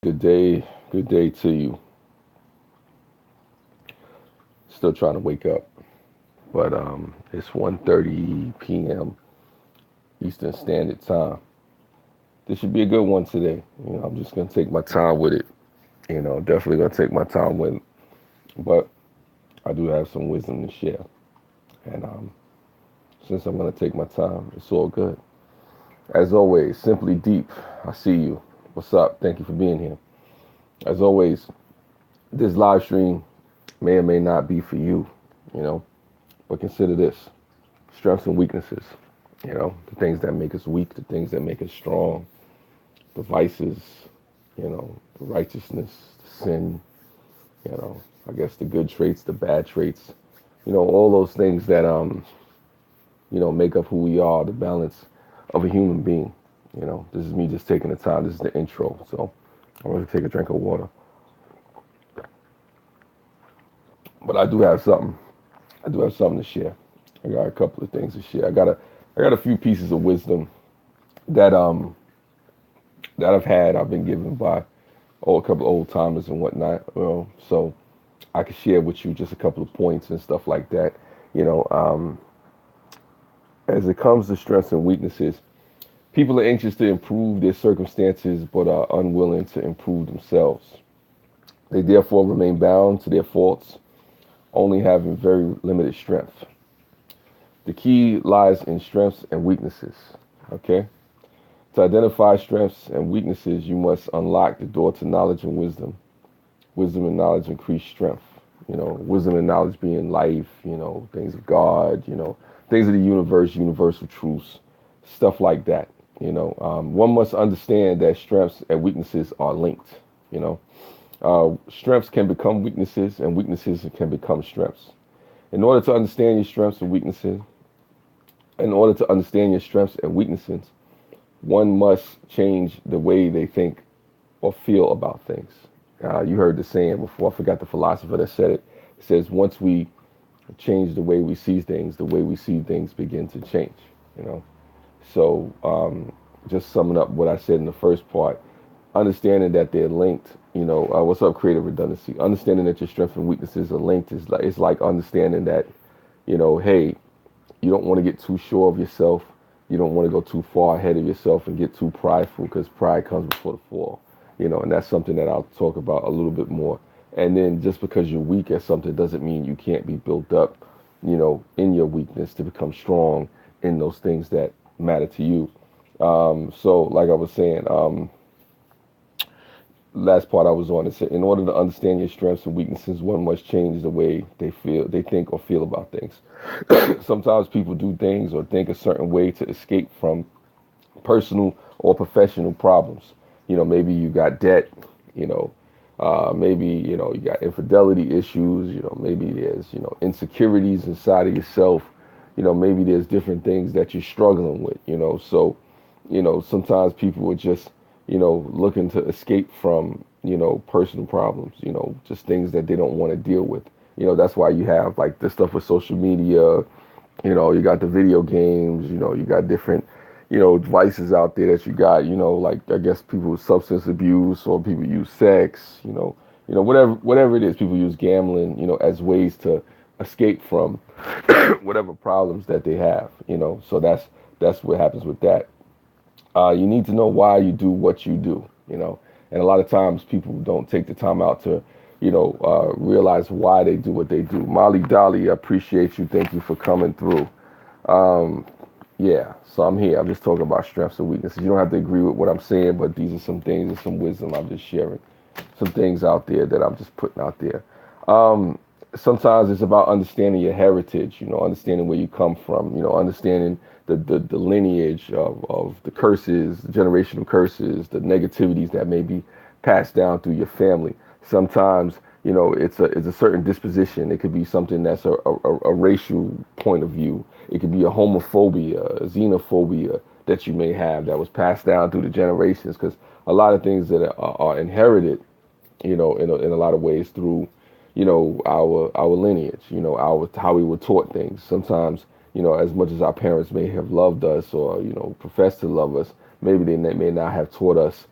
Good day to you. Still trying to wake up, but it's 1:30 p.m. Eastern Standard Time. This should be a good one today. I'm just gonna take my time with it. Definitely gonna take my time with it. But I do have some wisdom to share, and since I'm gonna take my time, it's all good. As always, Simply Deep. I see you. What's up? Thank you for being here. As always, this live stream may or may not be for you. You know, but consider this: strengths and weaknesses. The things that make us weak, the things that make us strong, the vices, the righteousness, the sin, I guess the good traits, the bad traits, all those things that, make up who we are, the balance of a human being. This is me just taking the time. This is the intro. So I'm going to take a drink of water. But I do have something. I do have something to share. I got a couple of things to share. I got a few pieces of wisdom that I've been given by a couple of old timers and whatnot. So I could share with you just a couple of points and stuff like that. You know, um, as it comes to strengths and weaknesses, people are anxious to improve their circumstances but are unwilling to improve themselves. They therefore remain bound to their faults, only having very limited strength. The key lies in strengths and weaknesses. Okay? To identify strengths and weaknesses, you must unlock the door to knowledge and wisdom. Wisdom and knowledge increase strength. Wisdom and knowledge being life, things of God, things of the universe, universal truths, stuff like that. One must understand that strengths and weaknesses are linked. You know, Strengths can become weaknesses, and weaknesses can become strengths. In order to understand your strengths and weaknesses, in order to understand your strengths and weaknesses, one must change the way they think or feel about things. You heard the saying before. I forgot the philosopher that said it. It says, once we change the way we see things, the way we see things begin to change. You know. Just summing up what I said in the first part, understanding that they're linked. What's up, creative redundancy? Understanding that your strengths and weaknesses are linked is like it's like understanding that, hey, you don't want to get too sure of yourself. You don't want to go too far ahead of yourself and get too prideful because pride comes before the fall. And that's something that I'll talk about a little bit more. And then just because you're weak at something doesn't mean you can't be built up, in your weakness to become strong in those things that matter to you. So, like I was saying, last part I was on, it said, in order to understand your strengths and weaknesses, one must change the way they think or feel about things. Sometimes people do things or think a certain way to escape from personal or professional problems. Maybe you got debt, maybe, you got infidelity issues, maybe there's, insecurities inside of yourself, maybe there's different things that you're struggling with, so, sometimes people are just, looking to escape from, personal problems, just things that they don't want to deal with. That's why you have like this stuff with social media, you got the video games, you got different, devices out there that you got, like I guess people with substance abuse or people use sex, whatever it is, people use gambling, as ways to escape from whatever problems that they have, so that's what happens with that. You need to know why you do what you do, and a lot of times people don't take the time out to, realize why they do what they do. Molly Dolly, I appreciate you. Thank you for coming through. Um, yeah, so I'm here. I'm just talking about strengths and weaknesses. You don't have to agree with what I'm saying, but these are some things and some wisdom I'm just sharing. Some things out there that I'm just putting out there. Um, Sometimes it's about understanding your heritage, understanding where you come from, understanding the lineage of the curses, the generational curses, the negativities that may be passed down through your family. Sometimes, it's a certain disposition. It could be something that's a racial point of view. It could be a homophobia, a xenophobia that you may have that was passed down through the generations. Because a lot of things that are inherited, in a lot of ways through, our lineage, our how we were taught things. Sometimes, as much as our parents may have loved us or, professed to love us, maybe they may not have taught us,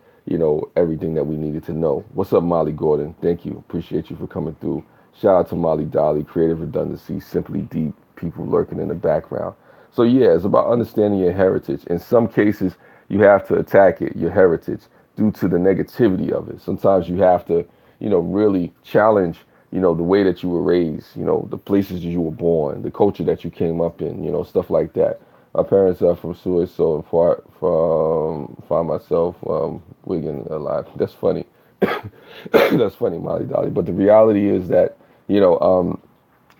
everything that we needed to know. What's up, Molly Gordon? Thank you. Appreciate you for coming through. Shout out to Molly Dolly, Creative Redundancy, Simply Deep, people lurking in the background. So yeah, it's about understanding your heritage. In some cases, you have to attack it, your heritage, due to the negativity of it. Sometimes you have to, really challenge, the way that you were raised, the places you were born, the culture that you came up in, stuff like that. My parents are from Suez, so find myself wigging a lot. That's funny. That's funny, Molly Dolly. But the reality is that, you know, um,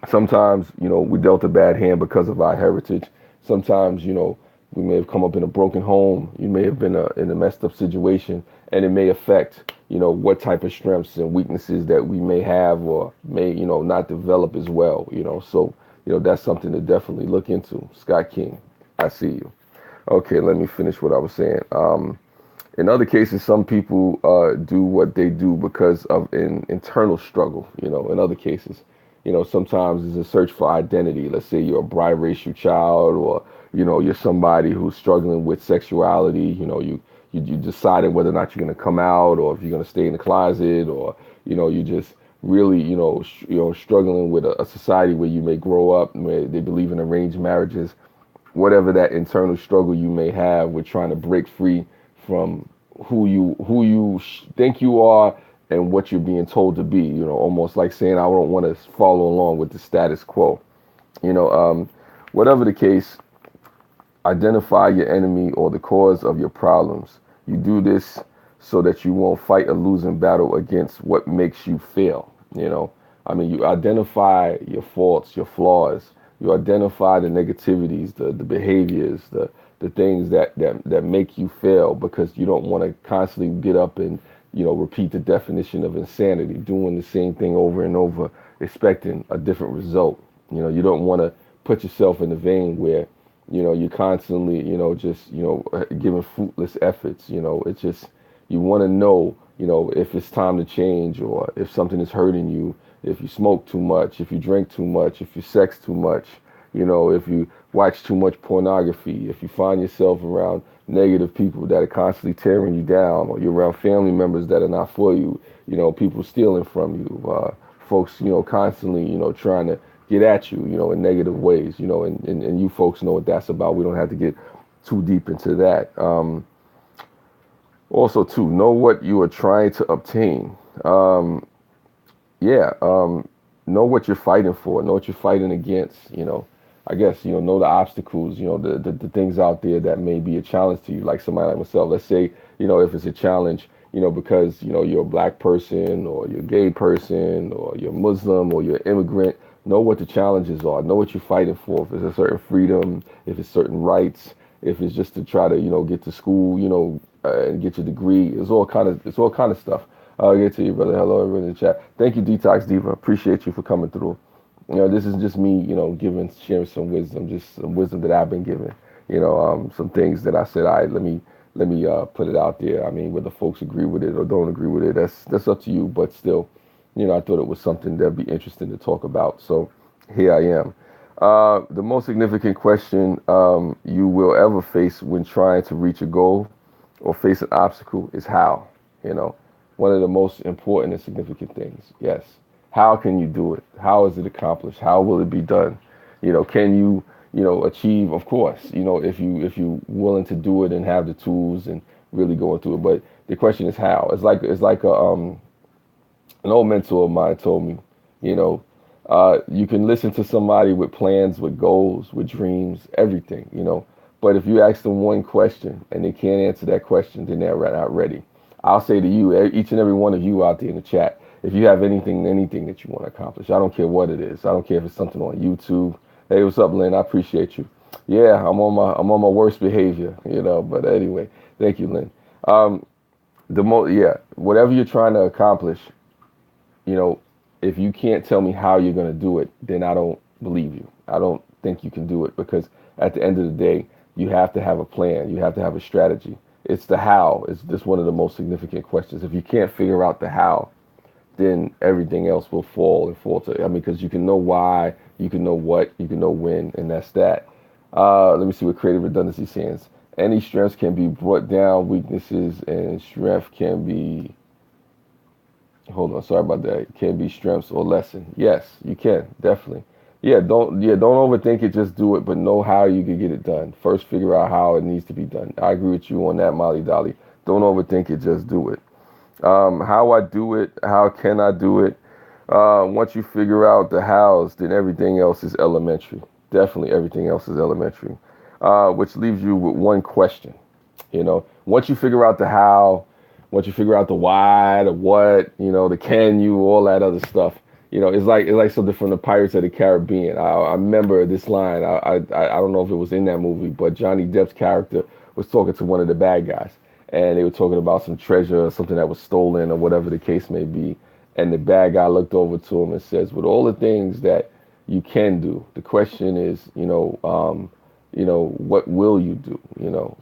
sometimes, we dealt a bad hand because of our heritage. Sometimes, we may have come up in a broken home. You may have been in a messed up situation, and it may affect, what type of strengths and weaknesses that we may have or may, not develop as well. So, that's something to definitely look into. Scott King, I see you. Okay, let me finish what I was saying. In other cases, some people do what they do because of an internal struggle. In other cases, sometimes it's a search for identity. Let's say you're a biracial child, or you're somebody who's struggling with sexuality. You decided whether or not you're going to come out, or if you're going to stay in the closet, or you just really struggling with a society where you may grow up where they believe in arranged marriages. Whatever that internal struggle you may have with trying to break free from who you think you are and what you're being told to be. Almost like saying I don't want to follow along with the status quo. You know, um, Whatever the case, identify your enemy or the cause of your problems. You do this so that you won't fight a losing battle against what makes you fail. You identify your faults, your flaws. You identify the negativities, the behaviors, the things that make you fail, because you don't want to constantly get up and repeat the definition of insanity, doing the same thing over and over, expecting a different result. You don't want to put yourself in the vein where you're constantly just giving fruitless efforts. It's just, you want to know if it's time to change, or if something is hurting you, if you smoke too much, if you drink too much, if you sex too much, if you watch too much pornography, if you find yourself around negative people that are constantly tearing you down, or you're around family members that are not for you, people stealing from you, folks, constantly, trying to get at you, in negative ways, and you folks know what that's about. We don't have to get too deep into that. Also, too, know what you are trying to obtain. Yeah, know what you're fighting for, know what you're fighting against. I guess, know the obstacles, the things out there that may be a challenge to you, like somebody like myself. Let's say, if it's a challenge, because, you're a black person, or you're a gay person, or you're Muslim, or you're an immigrant. Know what the challenges are. Know what you're fighting for. If it's a certain freedom, if it's certain rights, if it's just to try to, get to school, and get your degree. It's all kind of stuff. I'll get to you, brother. Hello, everyone in the chat. Thank you, Detox Diva. Appreciate you for coming through. This is just me, sharing some wisdom, just some wisdom that I've been given. Some things that I said, all right, let me put it out there. I mean, whether folks agree with it or don't agree with it, that's up to you. But still, I thought it was something that'd be interesting to talk about. So here I am. The most significant question you will ever face when trying to reach a goal or face an obstacle is how. One of the most important and significant things. Yes. How can you do it? How is it accomplished? How will it be done? Can you, achieve? Of course, if you willing to do it and have the tools and really go into it. But the question is how. It's like an old mentor of mine told me, you can listen to somebody with plans, with goals, with dreams, everything, But if you ask them one question and they can't answer that question, then they're not ready. I'll say to you, each and every one of you out there in the chat, if you have anything that you want to accomplish, I don't care what it is. I don't care if it's something on YouTube. Hey, what's up, Lynn? I appreciate you. Yeah, I'm on my worst behavior, But anyway, thank you, Lynn. Um, whatever you're trying to accomplish, you know, if you can't tell me how you're going to do it, then I don't believe you. I don't think you can do it, because at the end of the day, you have to have a plan. You have to have a strategy. It's the how. It's just one of the most significant questions. If you can't figure out the how, then everything else will fall and falter. I mean, because you can know why, you can know what, you can know when, and that's that. Let me see what Creative Redundancy says. Any strengths can be brought down, weaknesses and strength can be, hold on, sorry about that, can be strengths or lesson. Yes, you can, definitely. Yeah, don't overthink it, just do it, but know how you can get it done. First figure out how it needs to be done. I agree with you on that, Molly Dolly. Don't overthink it, just do it. How I do it, how can I do it? Once you figure out the hows, then everything else is elementary. Definitely everything else is elementary. Which leaves you with one question. Once you figure out the how, once you figure out the why, the what, the can you, all that other stuff. It's like something from the Pirates of the Caribbean. I remember this line. I don't know if it was in that movie, but Johnny Depp's character was talking to one of the bad guys, and they were talking about some treasure or something that was stolen or whatever the case may be. And the bad guy looked over to him and says, "With all the things that you can do, the question is, what will you do?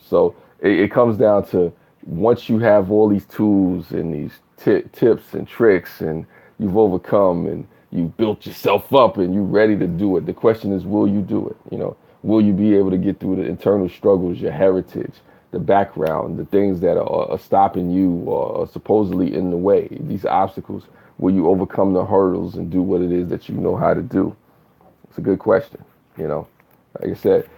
So it comes down to once you have all these tools and these tips and tricks and you've overcome and you built yourself up and you're ready to do it. The question is, will you do it? Will you be able to get through the internal struggles, your heritage, the background, the things that are stopping you or are supposedly in the way, these obstacles? Will you overcome the hurdles and do what it is that you know how to do? It's a good question. Like I said,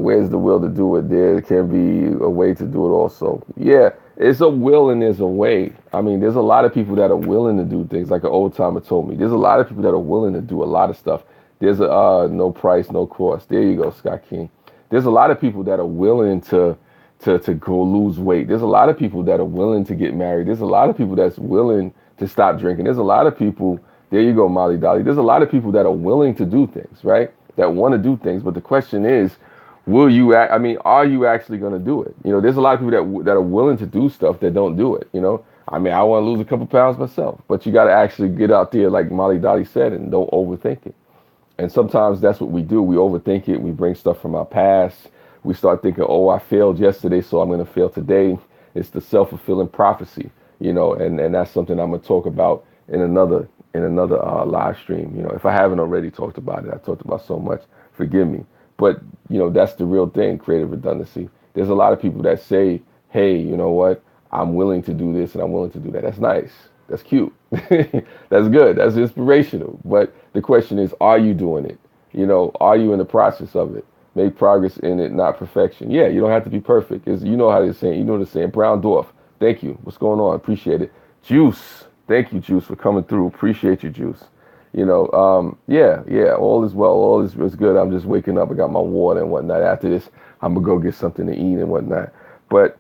where's the will to do it? There can be a way to do it also. Yeah, it's a will and there's a way. I mean, there's a lot of people that are willing to do things, like an old timer told me. There's a lot of people that are willing to do a lot of stuff. There's a no price, no cost. There you go, Scott King. There's a lot of people that are willing to go lose weight. There's a lot of people that are willing to get married. There's a lot of people that's willing to stop drinking. There's a lot of people, there you go, Molly Dolly. There's a lot of people that are willing to do things, right? That want to do things. But the question is, are you actually going to do it? There's a lot of people that are willing to do stuff that don't do it. I want to lose a couple pounds myself, but you got to actually get out there, like Molly Dolly said, and don't overthink it. And sometimes that's what we do. We overthink it. We bring stuff from our past. We start thinking, oh, I failed yesterday, so I'm going to fail today. It's the self-fulfilling prophecy, and that's something I'm going to talk about in another live stream. If I haven't already talked about it, I talked about so much. Forgive me. But, that's the real thing, creative redundancy. There's a lot of people that say, hey, you know what? I'm willing to do this and I'm willing to do that. That's nice. That's cute. That's good. That's inspirational. But the question is, are you doing it? Are you in the process of it? Make progress in it, not perfection. Yeah, you don't have to be perfect. You know how they're saying. You know what they're saying. Brown Dwarf. Thank you. What's going on? Appreciate it. Juice. Thank you, Juice, for coming through. Appreciate you, Juice. Yeah, all is well. All is good. I'm just waking up. I got my water and whatnot. After this, I'm going to go get something to eat and whatnot. But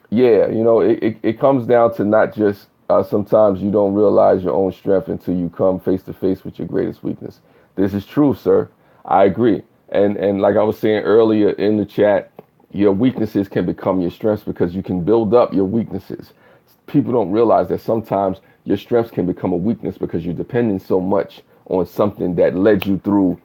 yeah, it comes down to not just sometimes you don't realize your own strength until you come face to face with your greatest weakness. This is true, sir. I agree. And like I was saying earlier in the chat, your weaknesses can become your strengths because you can build up your weaknesses. People don't realize that sometimes your strengths can become a weakness because you're depending so much on something that led you through,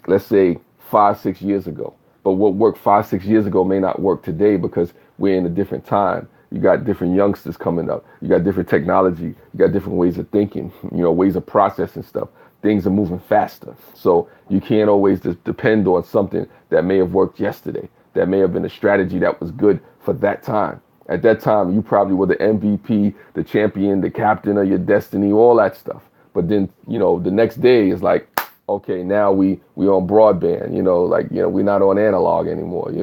let's say, 5-6 years ago. But what worked 5-6 years ago may not work today because we're in a different time. You got different youngsters coming up. You got different technology. You got different ways of thinking, ways of processing stuff. Things are moving faster. So you can't always just depend on something that may have worked yesterday, that may have been a strategy that was good for that time. At that time, you probably were the MVP, the champion, the captain of your destiny, all that stuff. But then, the next day is like, okay, now we on broadband, we're not on analog anymore,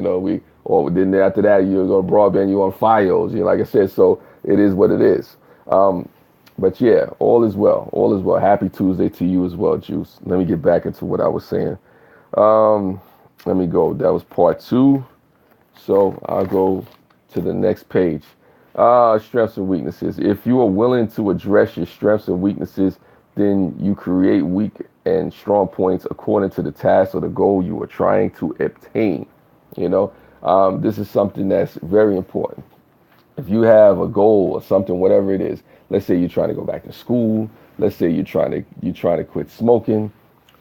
or then after that, you go to broadband, you're on Fios, like I said, so it is what it is. But yeah, all is well. All is well. Happy Tuesday to you as well, Juice. Let me get back into what I was saying. Let me go. That was part 2. So I'll go to the next page. Strengths and weaknesses. If you are willing to address your strengths and weaknesses, then you create weak and strong points according to the task or the goal you are trying to obtain. This is something that's very important. If you have a goal or something, whatever it is, let's say you're trying to go back to school. Let's say you're trying to quit smoking.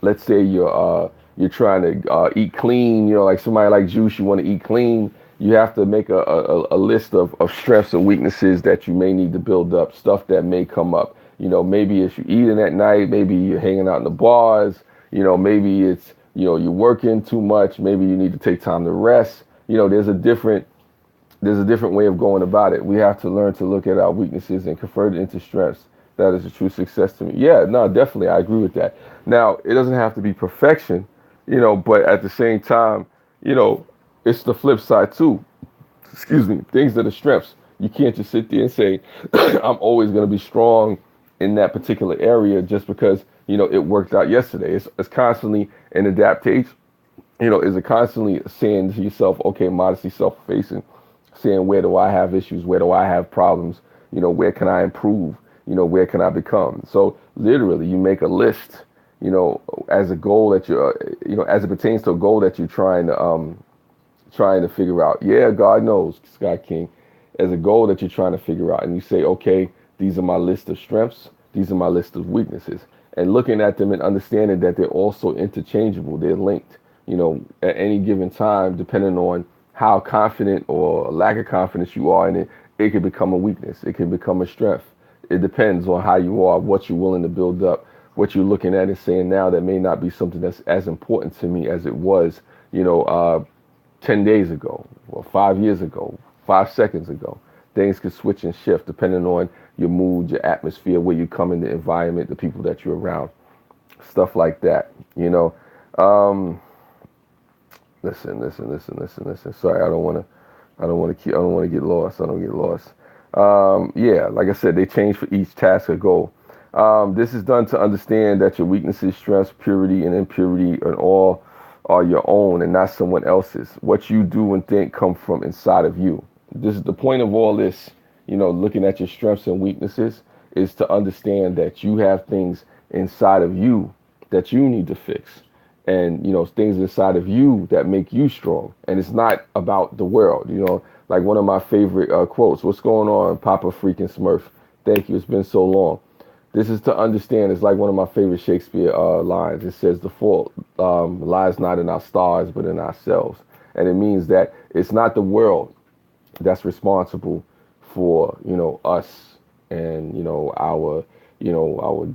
Let's say you're trying to eat clean. Like somebody like Juice, you want to eat clean. You have to make a list of strengths and weaknesses that you may need to build up. Stuff that may come up. Maybe it's you eating at night. Maybe you're hanging out in the bars. Maybe it's you're working too much. Maybe you need to take time to rest. There's a different There's a different way of going about it. We have to learn to look at our weaknesses and convert it into strengths. That is a true success to me. Yeah, no, definitely, I agree with that. Now, it doesn't have to be perfection, but at the same time, you know, it's the flip side too. Excuse me. Things that are strengths. You can't just sit there and say, I'm always going to be strong in that particular area just because, it worked out yesterday. It's constantly an adaptation. Is it constantly saying to yourself, okay, modesty, self-facing, saying, where do I have issues? Where do I have problems? Where can I improve? Where can I become? So literally, you make a list, as a goal that you're, as it pertains to a goal that you're trying to figure out. Yeah, God knows, Sky King, as a goal that you're trying to figure out. And you say, okay, these are my list of strengths. These are my list of weaknesses. And looking at them and understanding that they're also interchangeable. They're linked, at any given time, depending on how confident or lack of confidence you are in it, it could become a weakness. It can become a strength. It depends on how you are, what you're willing to build up, what you're looking at and saying now that may not be something that's as important to me as it was, 10 days ago, or 5 years ago, 5 seconds ago. Things could switch and shift depending on your mood, your atmosphere, where you come in, the environment, the people that you're around, stuff like that. Um, listen. Sorry, I don't want to get lost. I don't get lost. Yeah, like I said, they change for each task or goal. This is done to understand that your weaknesses, strengths, purity, and impurity, and all are your own and not someone else's. What you do and think come from inside of you. This is the point of all this, looking at your strengths and weaknesses, is to understand that you have things inside of you that you need to fix. And, things inside of you that make you strong. And it's not about the world, like one of my favorite quotes. What's going on, Papa freaking Smurf? Thank you. It's been so long. This is to understand. It's like one of my favorite Shakespeare lines. It says the fault lies not in our stars, but in ourselves. And it means that it's not the world that's responsible for, us and, our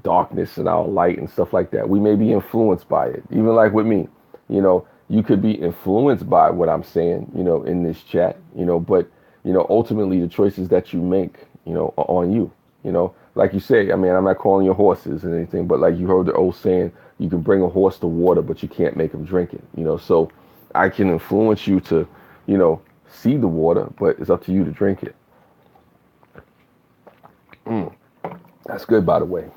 darkness and our light and stuff like that. We may be influenced by it. Even like with me, you could be influenced by what I'm saying, in this chat, but, ultimately the choices that you make, are on you, like you say. I mean, I'm not calling you horses and anything, but like you heard the old saying, you can bring a horse to water, but you can't make him drink it, so I can influence you to, see the water, but it's up to you to drink it. That's good, by the way.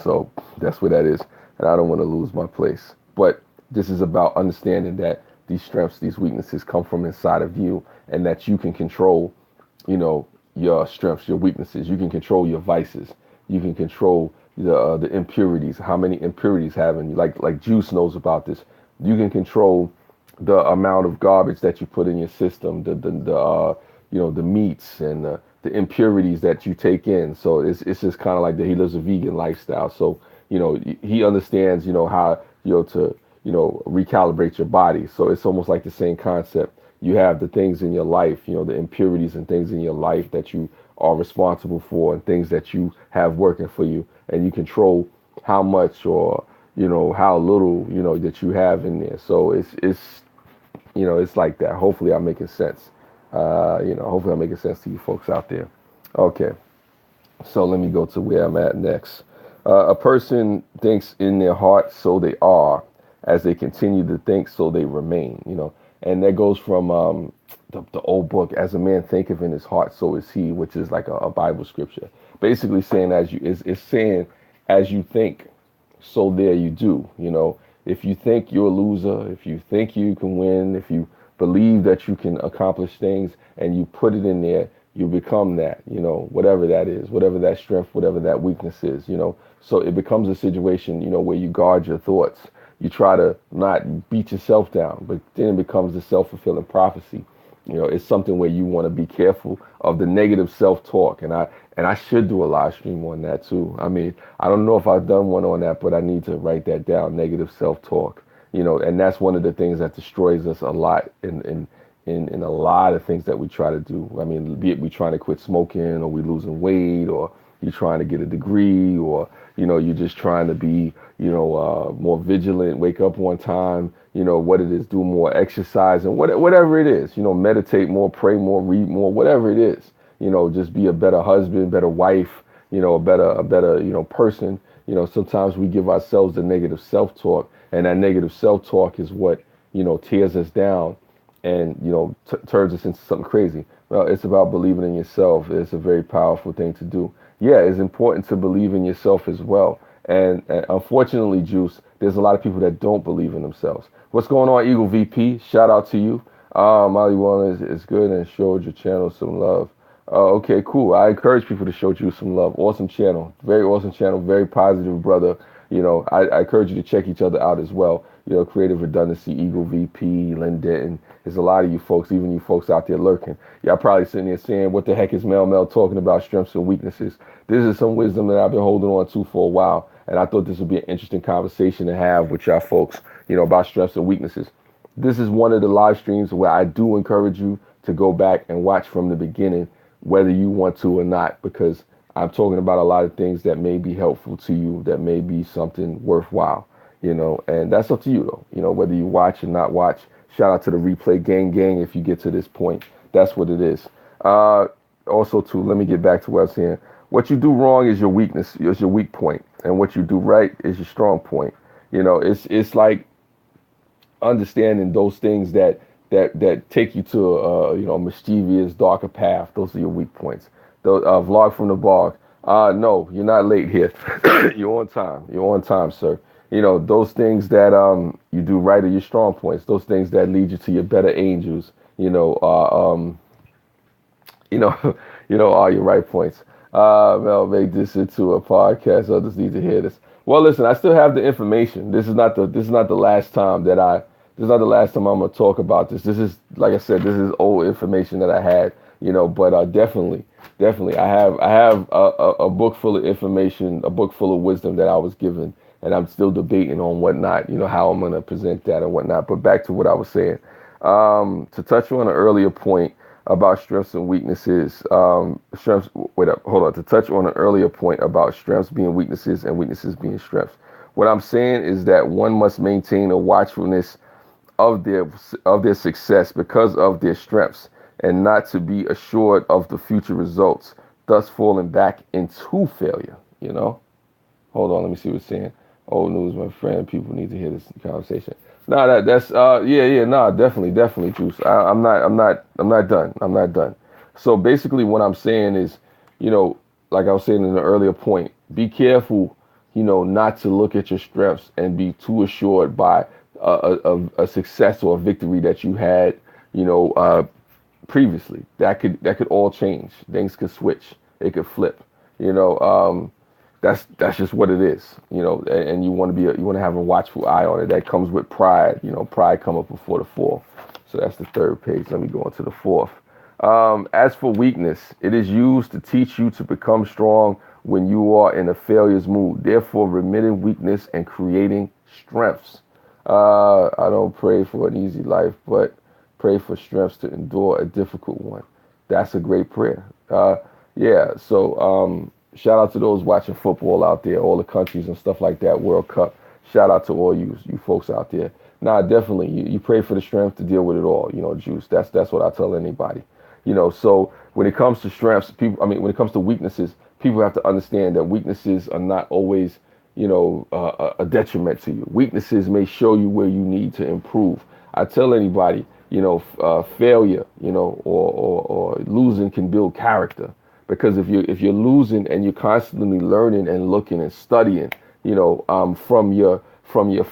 So that's what that is. And I don't want to lose my place. But this is about understanding that these strengths, these weaknesses come from inside of you, and that you can control, your strengths, your weaknesses. You can control your vices. You can control the impurities. How many impurities have in you? Like Juice knows about this. You can control the amount of garbage that you put in your system, the meats and the impurities that you take in. So it's just kind of like that. He lives a vegan lifestyle. So, he understands, how, to, recalibrate your body. So it's almost like the same concept. You have the things in your life, the impurities and things in your life that you are responsible for, and things that you have working for you, and you control how much or, how little, that you have in there. So it's like that. Hopefully I'm making sense. Hopefully I'm making sense to you folks out there. Okay. So let me go to where I'm at next. A person thinks in their heart, so they are. As they continue to think, so they remain. And that goes from the old book, "As a man thinketh in his heart, so is he," which is like a Bible scripture. Basically saying it's saying as you think, so there you do. If you think you're a loser, if you think you can win, if you believe that you can accomplish things and you put it in there, you become that, whatever that is, whatever that strength, whatever that weakness is, So it becomes a situation, where you guard your thoughts. You try to not beat yourself down, but then it becomes a self-fulfilling prophecy. It's something where you want to be careful of the negative self-talk. And I should do a live stream on that too. I mean, I don't know if I've done one on that, but I need to write that down, negative self-talk. And that's one of the things that destroys us a lot in a lot of things that we try to do. I mean, be it we trying to quit smoking, or we losing weight, or you're trying to get a degree, or you're just trying to be more vigilant, wake up on time, what it is, do more exercise, and whatever it is, meditate more, pray more, read more, whatever it is, just be a better husband, better wife, a better person. Sometimes we give ourselves the negative self-talk, and that negative self-talk is what tears us down, and turns us into something crazy. Well, it's about believing in yourself. It's a very powerful thing to do. Yeah, it's important to believe in yourself as well. And unfortunately, Juice, there's a lot of people that don't believe in themselves. What's going on, Eagle VP? Shout out to you. Molly Wellness is good and showed your channel some love. Okay, cool. I encourage people to show you some love. Awesome channel. Very awesome channel. Very positive, brother. I encourage you to check each other out as well. Creative Redundancy, Eagle VP, Lynn Denton. There's a lot of you folks, even you folks out there lurking. Y'all probably sitting there saying, what the heck is Mel talking about strengths and weaknesses? This is some wisdom that I've been holding on to for a while. And I thought this would be an interesting conversation to have with y'all folks, about strengths and weaknesses. This is one of the live streams where I do encourage you to go back and watch from the beginning, whether you want to or not, because I'm talking about a lot of things that may be helpful to you, that may be something worthwhile, and that's up to you though, whether you watch or not watch. Shout out to the replay gang if you get to this point. That's what it is. Also too, let me get back to what I was saying. What you do wrong is your weakness, is your weak point, and what you do right is your strong point. It's like understanding those things that take you to a mischievous, darker path. Those are your weak points. The vlog from the bog. No, you're not late here. You're on time. You're on time, sir. Those things that you do right are your strong points. Those things that lead you to your better angels. Are your right points. Mel, make this into a podcast. Others need to hear this. Well, listen, I still have the information. This is not the last time I'm gonna talk about this. This is, like I said, this is old information that I had, but definitely, I have a book full of information, a book full of wisdom that I was given, and I'm still debating on whatnot, how I'm gonna present that and whatnot. But back to what I was saying, to touch on an earlier point about strengths and weaknesses, to touch on an earlier point about strengths being weaknesses and weaknesses being strengths. What I'm saying is that one must maintain a watchfulness of their success because of their strengths, and not to be assured of the future results, thus falling back into failure. Hold on, let me see what it's saying. Old news, my friend. People need to hear this conversation. No, that's definitely, Juice. I'm not done. I'm not done. So basically, what I'm saying is, like I was saying in the earlier point, be careful, not to look at your strengths and be too assured by a success or a victory that you had, previously. That could all change. Things could switch. It could flip. That's just what it is, and you want to have a watchful eye on it. That comes with pride. Pride come up before the fall. So that's the third page. Let me go on to the fourth. As for weakness, it is used to teach you to become strong when you are in a failures mood, therefore remitting weakness and creating strengths. I don't pray for an easy life, but pray for strengths to endure a difficult one. That's a great prayer. So shout out to those watching football out there, all the countries and stuff like that, World Cup. Shout out to all you folks out there. Nah, definitely, you pray for the strength to deal with it all, Juice. That's what I tell anybody. So when it comes to strengths, when it comes to weaknesses, people have to understand that weaknesses are not always, a detriment to you. Weaknesses may show you where you need to improve. I tell anybody, failure, or losing can build character. Because if you're losing and you're constantly learning and looking and studying, from your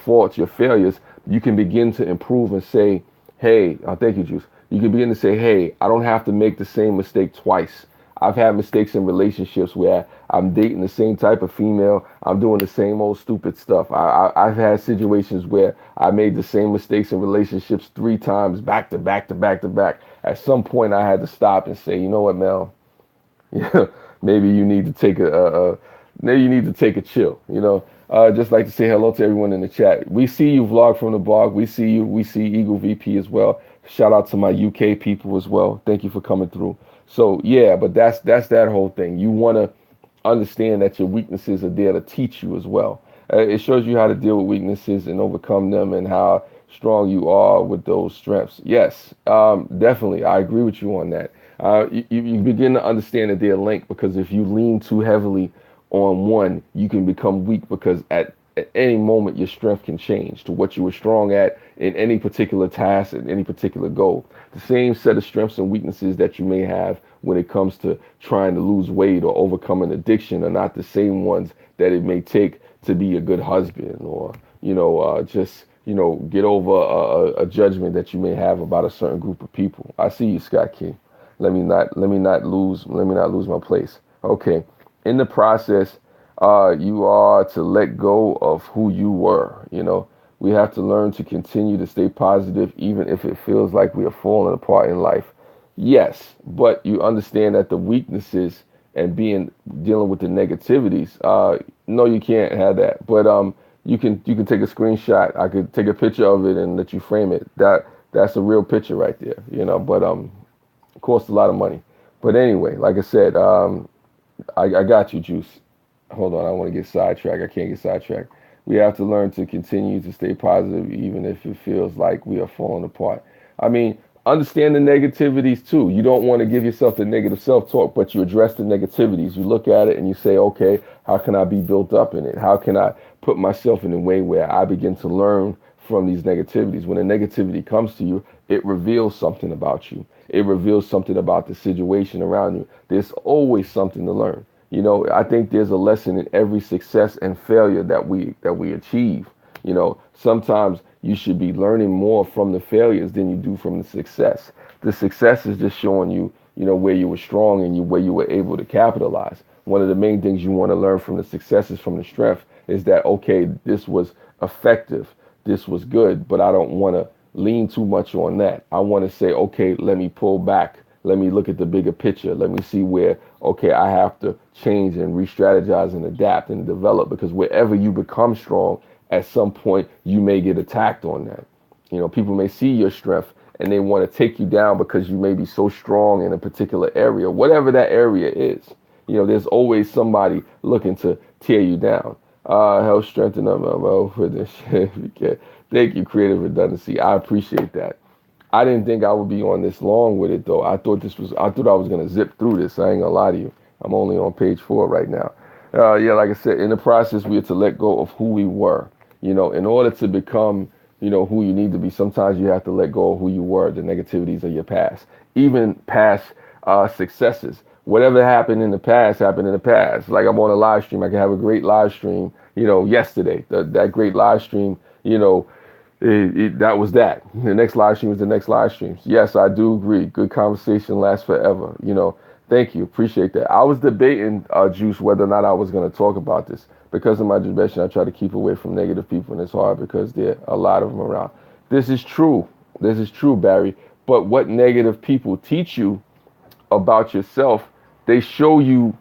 faults, your failures, you can begin to improve and say, hey, thank you, Juice. You can begin to say, hey, I don't have to make the same mistake twice. I've had mistakes in relationships where I'm dating the same type of female. I'm doing the same old stupid stuff. I've had situations where I made the same mistakes in relationships 3 times back to back to back to back. At some point, I had to stop and say, you know what, Mel? Maybe you need to take a chill. Just like to say hello to everyone in the chat. We see you, Vlog from the Bog. We see you. We see Eagle VP as well. Shout out to my UK people as well. Thank you for coming through. So yeah, but that's that whole thing. You want to understand that your weaknesses are there to teach you as well. It shows you how to deal with weaknesses and overcome them, and how strong you are with those strengths. Yes, definitely. I agree with you on that. You begin to understand that they're linked, because if you lean too heavily on one, you can become weak, because at any moment your strength can change to what you were strong at in any particular task and any particular goal. The same set of strengths and weaknesses that you may have when it comes to trying to lose weight or overcome an addiction are not the same ones that it may take to be a good husband, or just get over a judgment that you may have about a certain group of people. I see you, Scott King. Let me not lose my place. Okay. In the process, you are to let go of who you were. We have to learn to continue to stay positive, even if it feels like we are falling apart in life. Yes, but you understand that the weaknesses and dealing with the negativities. No, you can't have that. But you can take a screenshot. I could take a picture of it and let you frame it. That's a real picture right there. But it costs a lot of money. But anyway, like I said, I got you, Juice. Hold on, I want to get sidetracked. I can't get sidetracked. We have to learn to continue to stay positive, even if it feels like we are falling apart. I mean, understand the negativities too. You don't want to give yourself the negative self-talk, but you address the negativities. You look at it and you say, okay, how can I be built up in it? How can I put myself in a way where I begin to learn from these negativities? When a negativity comes to you, it reveals something about you. It reveals something about the situation around you. There's always something to learn. I think there's a lesson in every success and failure that we achieve. Sometimes you should be learning more from the failures than you do from the success. The success is just showing you, where you were strong and where you were able to capitalize. One of the main things you want to learn from the successes, from the strength, is that, okay, this was effective, this was good, but I don't want to lean too much on that. I want to say, okay, let me pull back. Let me look at the bigger picture. Let me see where, okay, I have to change and re-strategize and adapt and develop, because wherever you become strong, at some point you may get attacked on that. People may see your strength and they want to take you down because you may be so strong in a particular area, whatever that area is. There's always somebody looking to tear you down. Help strengthen them for this shit. Thank you, Creative Redundancy. I appreciate that. I didn't think I would be on this long with it though. I thought I was gonna zip through this. I ain't gonna lie to you. I'm only on page 4 right now. Yeah, like I said, in the process, we had to let go of who we were. In order to become, who you need to be, sometimes you have to let go of who you were, the negativities of your past, even past successes. Whatever happened in the past happened in the past. Like, I'm on a live stream. I can have a great live stream, yesterday. That great live stream, that was that. The next live stream is the next live stream. Yes, I do agree. Good conversation lasts forever. Thank you. Appreciate that. I was debating, Juice, whether or not I was going to talk about this. Because of my depression, I try to keep away from negative people, and it's hard because there are a lot of them around. This is true. This is true, Barry. But what negative people teach you about yourself, they show you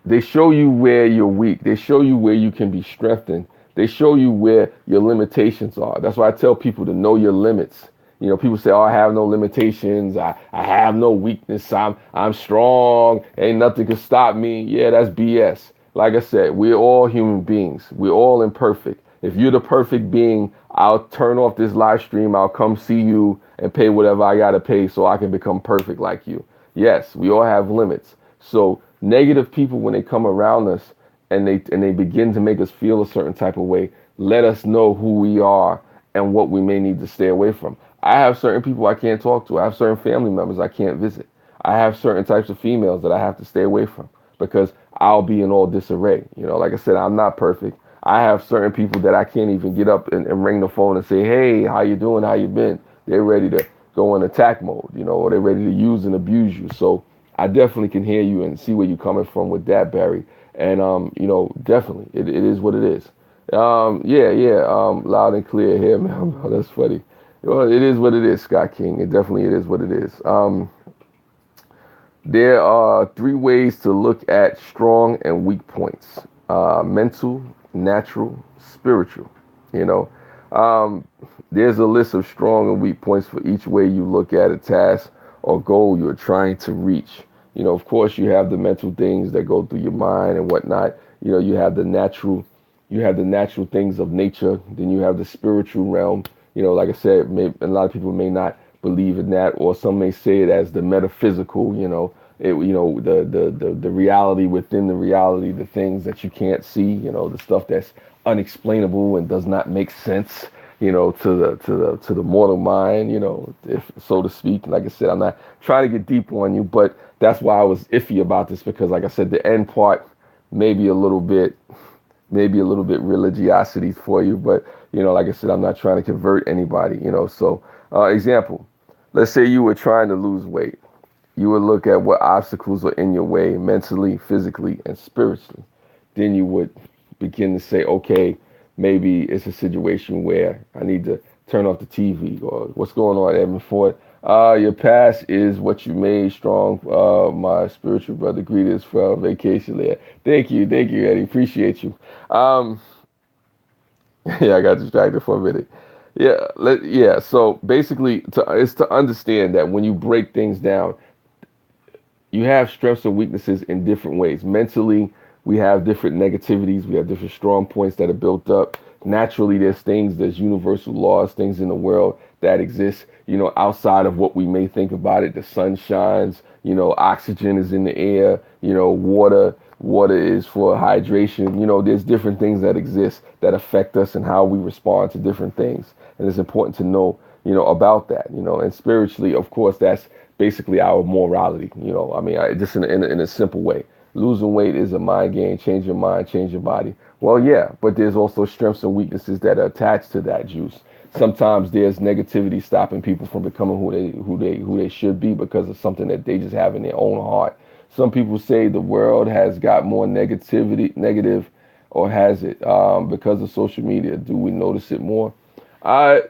where you're weak. They show you where you can be strengthened. They show you where your limitations are. That's why I tell people to know your limits. People say, "Oh, I have no limitations. I have no weakness. I'm strong. Ain't nothing can stop me." Yeah, that's BS. Like I said, we're all human beings. We're all imperfect. If you're the perfect being, I'll turn off this live stream. I'll come see you and pay whatever I gotta pay so I can become perfect like you. Yes, we all have limits. So negative people, when they come around us and they begin to make us feel a certain type of way, let us know who we are and what we may need to stay away from. I have certain people I can't talk to. I have certain family members I can't visit. I have certain types of females that I have to stay away from because I'll be in all disarray. Like I said, I'm not perfect. I have certain people that I can't even get up and ring the phone and say, "Hey, how you doing? How you been?" They're ready to go in attack mode, or they're ready to use and abuse you. So I definitely can hear you and see where you're coming from with that, Barry. And definitely, it is what it is. Loud and clear here, man. That's funny. Well, it is what it is, Scott King. It is what it is. There are 3 ways to look at strong and weak points: mental, natural, spiritual. You know, there's a list of strong and weak points for each way you look at a task or goal you're trying to reach. Of course, you have the mental things that go through your mind and whatnot. You have the natural things of nature. Then you have the spiritual realm. Like I said, a lot of people may not believe in that, or some may say it as the metaphysical. The reality within the reality, the things that you can't see. The stuff that's unexplainable and does not make sense. To the mortal mind. If so to speak. Like I said, I'm not trying to get deep on you, but that's why I was iffy about this because, like I said, the end part maybe a little bit religiosity for you, but like I said, I'm not trying to convert anybody. So example, let's say you were trying to lose weight. You would look at what obstacles are in your way mentally, physically, and spiritually. Then you would begin to say, okay, maybe it's a situation where I need to turn off the TV, or what's going on, Evan Ford? Your past is what you made strong. My spiritual brother greetings from vacation there. Thank you, Eddie. Appreciate you. Um, yeah, I got distracted for a minute. Yeah. So basically, it's to understand that when you break things down, you have strengths and weaknesses in different ways. Mentally, we have different negativities. We have different strong points that are built up. Naturally, there's universal laws, things in the world that exist, outside of what we may think about it. The sun shines, oxygen is in the air, water is for hydration. There's different things that exist that affect us and how we respond to different things. And it's important to know, about that, and spiritually, of course, that's basically our morality. Just in a simple way. Losing weight is a mind game. Change your mind, change your body. Well, yeah, but there's also strengths and weaknesses that are attached to that juice. Sometimes there's negativity stopping people from becoming who they should be because of something that they just have in their own heart. Some people say the world has got more negative, or has it because of social media? Do we notice it more? I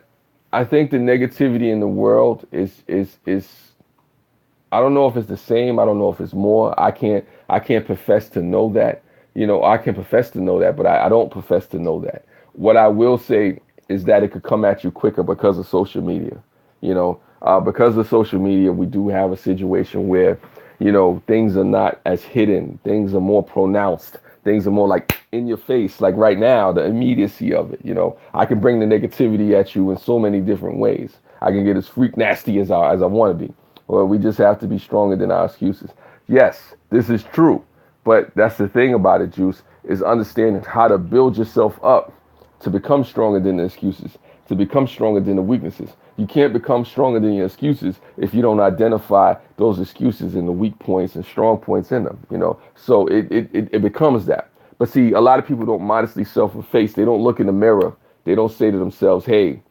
I think the negativity in the world is I don't know if it's the same. I don't know if it's more. I can't profess to know that. I can profess to know that, but I don't profess to know that. What I will say is that it could come at you quicker because of social media. Because of social media, we do have a situation where things are not as hidden. Things are more pronounced. Things are more like in your face, like right now, the immediacy of it. I can bring the negativity at you in so many different ways. I can get as freak nasty as I want to be. Well, we just have to be stronger than our excuses. Yes, this is true. But that's the thing about it, Juice, is understanding how to build yourself up to become stronger than the excuses, to become stronger than the weaknesses. You can't become stronger than your excuses if you don't identify those excuses and the weak points and strong points in them. So it becomes that. But see, a lot of people don't modestly self-efface. They don't look in the mirror. They don't say to themselves, hey,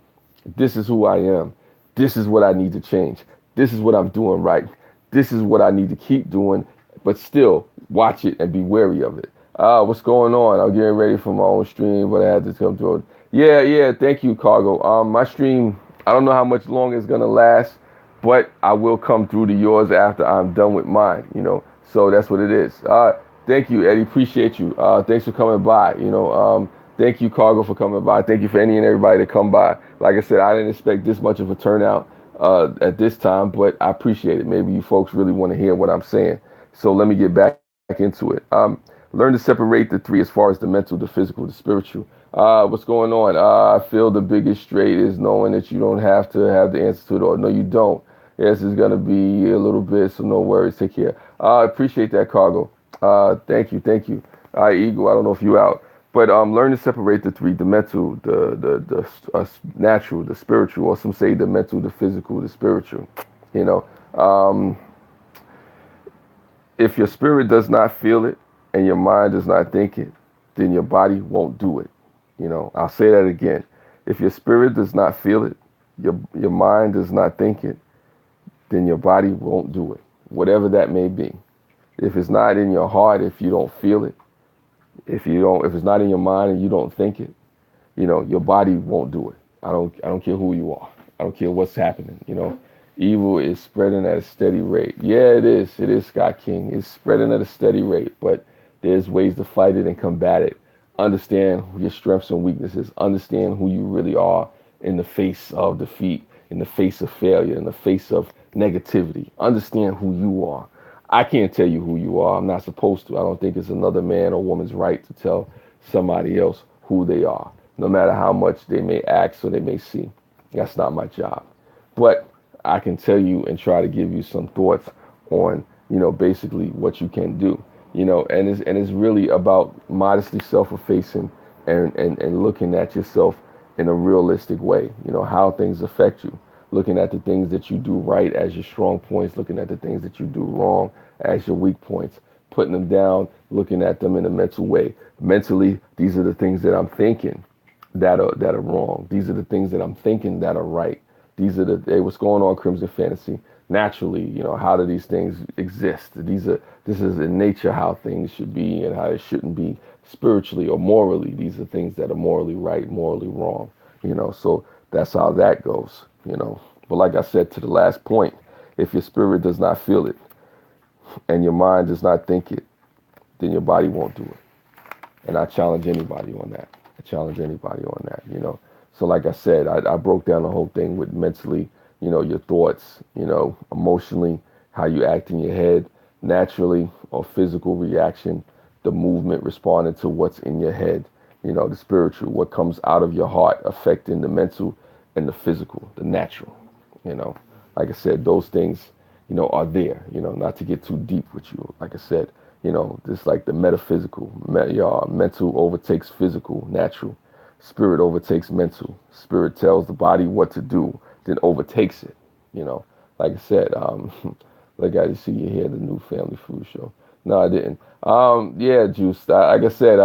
this is who I am. This is what I need to change. This is what I'm doing right. This is what I need to keep doing, but still watch it and be wary of it. What's going on? I'm getting ready for my own stream, but I had to come through it. Yeah. Thank you, Cargo. My stream, I don't know how much longer it's gonna last, but I will come through to yours after I'm done with mine. So that's what it is. Thank you, Eddie. Appreciate you. Thanks for coming by. Thank you, Cargo, for coming by. Thank you for any and everybody that come by. Like I said, I didn't expect this much of a turnout at this time, but I appreciate it. Maybe you folks really want to hear what I'm saying. So let me get back into it. Learn to separate the three as far as the mental, the physical, the spiritual. What's going on? I feel the biggest straight is knowing that you don't have to have the answer to it all. No, you don't. Yes, it's going to be a little bit, so no worries. Take care. I appreciate that, Cargo. Thank you. All right, Eagle, I don't know if you out. But learn to separate the three: the mental, the natural, the spiritual, or some say the mental, the physical, the spiritual. You know, um, if your spirit does not feel it and your mind does not think it, then your body won't do it. I'll say that again. If your spirit does not feel it, your mind does not think it, then your body won't do it, whatever that may be. If it's not in your heart, if you don't feel it, if it's not in your mind and you don't think it, your body won't do it. I don't care who you are. I don't care what's happening. Evil is spreading at a steady rate. Yeah, it is. It is, Scott King. It's spreading at a steady rate, but there's ways to fight it and combat it. Understand your strengths and weaknesses. Understand who you really are in the face of defeat, in the face of failure, in the face of negativity. Understand who you are. I can't tell you who you are. I'm not supposed to. I don't think it's another man or woman's right to tell somebody else who they are, no matter how much they may act or they may see. That's not my job. But I can tell you and try to give you some thoughts on, basically what you can do. And it's really about modestly self-effacing and looking at yourself in a realistic way. How things affect you, looking at the things that you do right as your strong points, looking at the things that you do wrong as your weak points, putting them down, looking at them in a mental way. Mentally, these are the things that I'm thinking that are wrong. These are the things that I'm thinking that are right. These are the hey, what's going on, Crimson Fantasy? Naturally, how do these things exist? This is in nature how things should be and how it shouldn't be spiritually or morally. These are things that are morally right, morally wrong. So that's how that goes. But like I said to the last point, if your spirit does not feel it and your mind does not think it, then your body won't do it. And I challenge anybody on that. So like I said, I broke down the whole thing with mentally, your thoughts, emotionally, how you act in your head, naturally or physical reaction, the movement responding to what's in your head, the spiritual, what comes out of your heart, affecting the mental and the physical, the natural, you know. Like I said, those things, are there, not to get too deep with you. Like I said, just like the metaphysical, mental overtakes physical, natural. Spirit overtakes mental. Spirit tells the body what to do, then overtakes it. Like I said, like I see you here, the new Family Food Show. No, I didn't. Yeah, Juice. Like I said,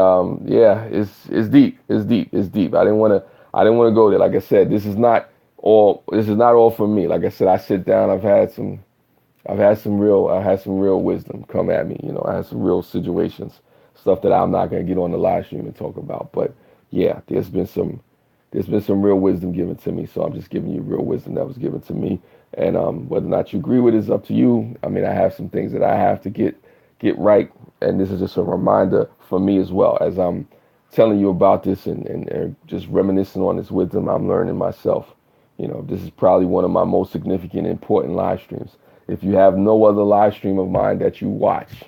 yeah, it's deep. It's deep. I didn't want to go there. Like I said, this is not all. This is not all for me. Like I said, I sit down. I had some real wisdom come at me. I had some real situations, stuff that I'm not gonna get on the live stream and talk about. But yeah, there's been some real wisdom given to me. So I'm just giving you real wisdom that was given to me. And whether or not you agree with it is up to you. I mean, I have some things that I have to get right, and this is just a reminder for me as well as I'm telling you about this and just reminiscing on this wisdom I'm learning myself. This is probably one of my most significant, important live streams. If you have no other live stream of mine that you watch,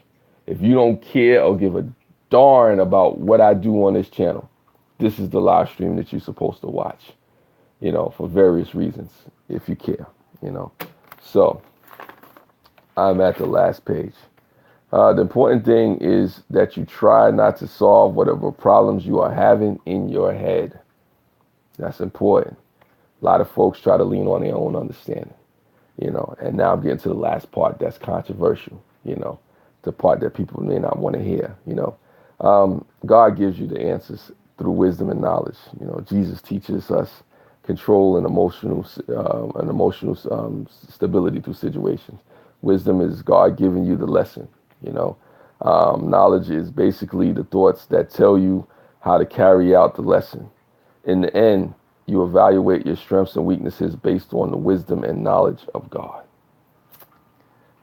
if you don't care or give a darn about what I do on this channel, this is the live stream that you're supposed to watch, for various reasons, if you care. So I'm at the last page. The important thing is that you try not to solve whatever problems you are having in your head. That's important. A lot of folks try to lean on their own understanding, and now I'm getting to the last part that's controversial, the part that people may not want to hear. God gives you the answers through wisdom and knowledge. Jesus teaches us control and emotional stability through situations. Wisdom is God giving you the lesson. Knowledge is basically the thoughts that tell you how to carry out the lesson. In the end, you evaluate your strengths and weaknesses based on the wisdom and knowledge of God.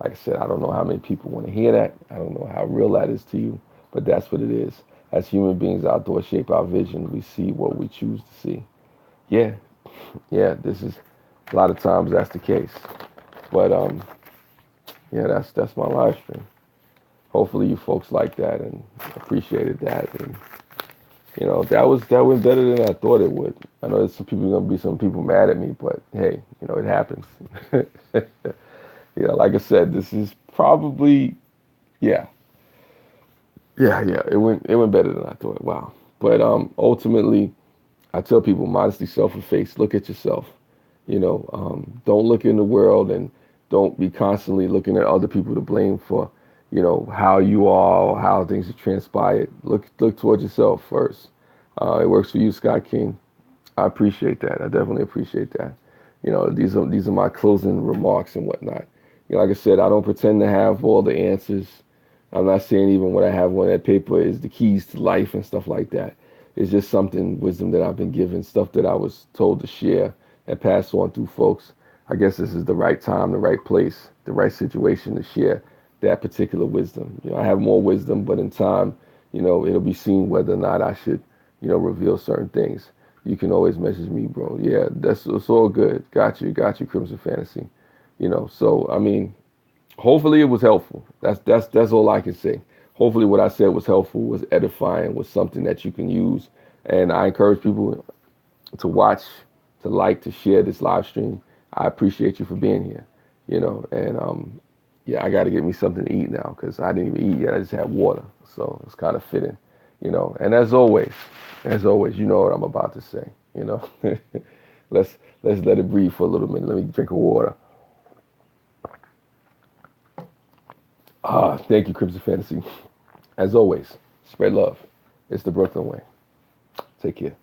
Like I said, I don't know how many people want to hear that. I don't know how real that is to you, but that's what it is. As human beings, our thoughts shape our vision. We see what we choose to see. Yeah, this is a lot of times that's the case. But yeah, that's my live stream. Hopefully you folks like that and appreciated that. And that went better than I thought it would. I know there's some people mad at me, but hey, it happens. Like I said, this is probably yeah. It went better than I thought. Wow. But ultimately, I tell people modesty, self-efface. Look at yourself. Don't look in the world and don't be constantly looking at other people to blame for how you are or how things have transpired. Look towards yourself first. It works for you, Scott King. I appreciate that. I definitely appreciate that. These are my closing remarks and whatnot. Like I said, I don't pretend to have all the answers. I'm not saying even what I have on that paper is the keys to life and stuff like that. It's just wisdom that I've been given, stuff that I was told to share and pass on through folks. I guess this is the right time, the right place, the right situation to share that particular wisdom. I have more wisdom, but in time, it'll be seen whether or not I should, reveal certain things. You can always message me, bro. Yeah, it's all good. Got you, Crimson Fantasy. So I mean, hopefully it was helpful. That's all I can say. Hopefully what I said was helpful, was edifying, was something that you can use. And I encourage people to watch, to like, to share this live stream. I appreciate you for being here. And yeah, I got to get me something to eat now because I didn't even eat yet. I just had water, so it's kind of fitting. And as always, you know what I'm about to say. let's let's let it breathe for a little minute. Let me drink a water. Thank you, Crimson Fantasy. As always, spread love. It's the Brooklyn way. Take care.